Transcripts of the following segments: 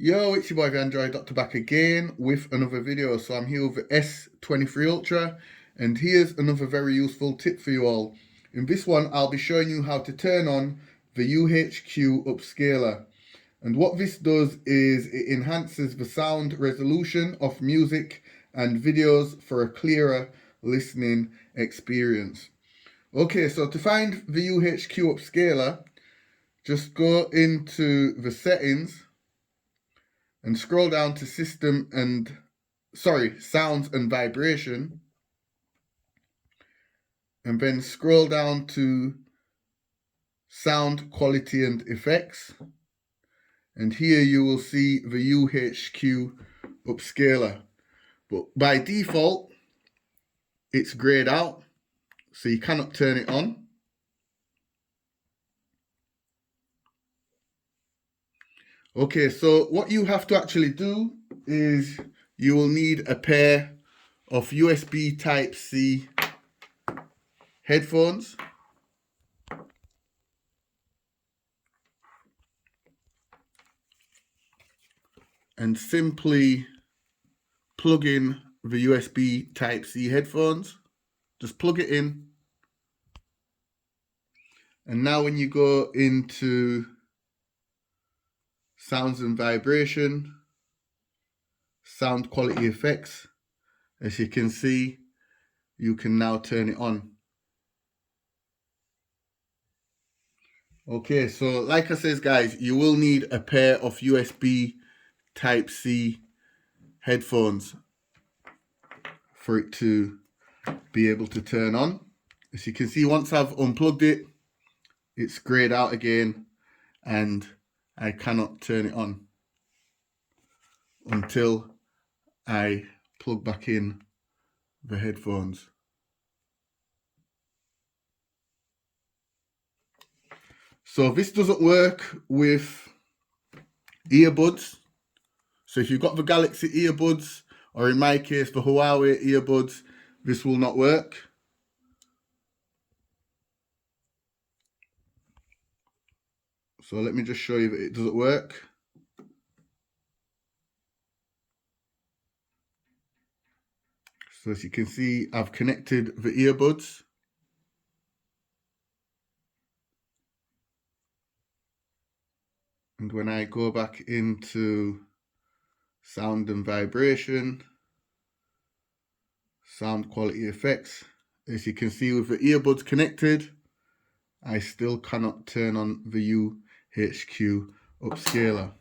Yo, it's your boy the Android Doctor back again with another video. So I'm here with the S23 Ultra, and here's another very useful tip for you all. In this one, I'll be showing you how to turn on the UHQ Upscaler. And what this does is it enhances the sound resolution of music and videos for a clearer listening experience. Okay, so to find the UHQ Upscaler, just go into the settings and scroll down to sounds and vibration, and then scroll down to sound quality and effects, and here you will see the UHQ Upscaler, but by default it's grayed out, so you cannot turn it on. Okay, so what you have to actually do is you will need a pair of USB Type-C headphones. And simply plug in the USB Type-C headphones. Just plug it in. And now when you go into sounds and vibration, sound quality effects, as you can see, you can now turn it on. Okay, so like I says guys, you will need a pair of USB Type-C headphones for it to be able to turn on. As you can see, once I've unplugged it, it's grayed out again and I cannot turn it on until I plug back in the headphones. So this doesn't work with earbuds. So if you've got the Galaxy earbuds, or in my case the Huawei earbuds, this will not work. So let me just show you that it doesn't work. So as you can see, I've connected the earbuds. And when I go back into sound and vibration, sound quality effects, as you can see with the earbuds connected, I still cannot turn on the UHQ Upscaler.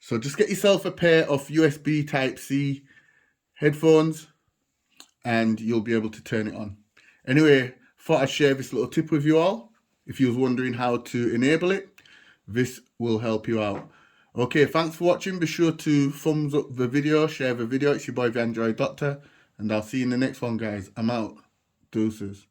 So just get yourself a pair of USB Type-C headphones and you'll be able to turn it on. Anyway, thought I'd share this little tip with you all. If you was wondering how to enable it, this will help you out. Okay, thanks for watching. Be sure to thumbs up the video, share the video. It's your boy the Android Doctor, and I'll see you in the next one, guys. I'm out. Deuces.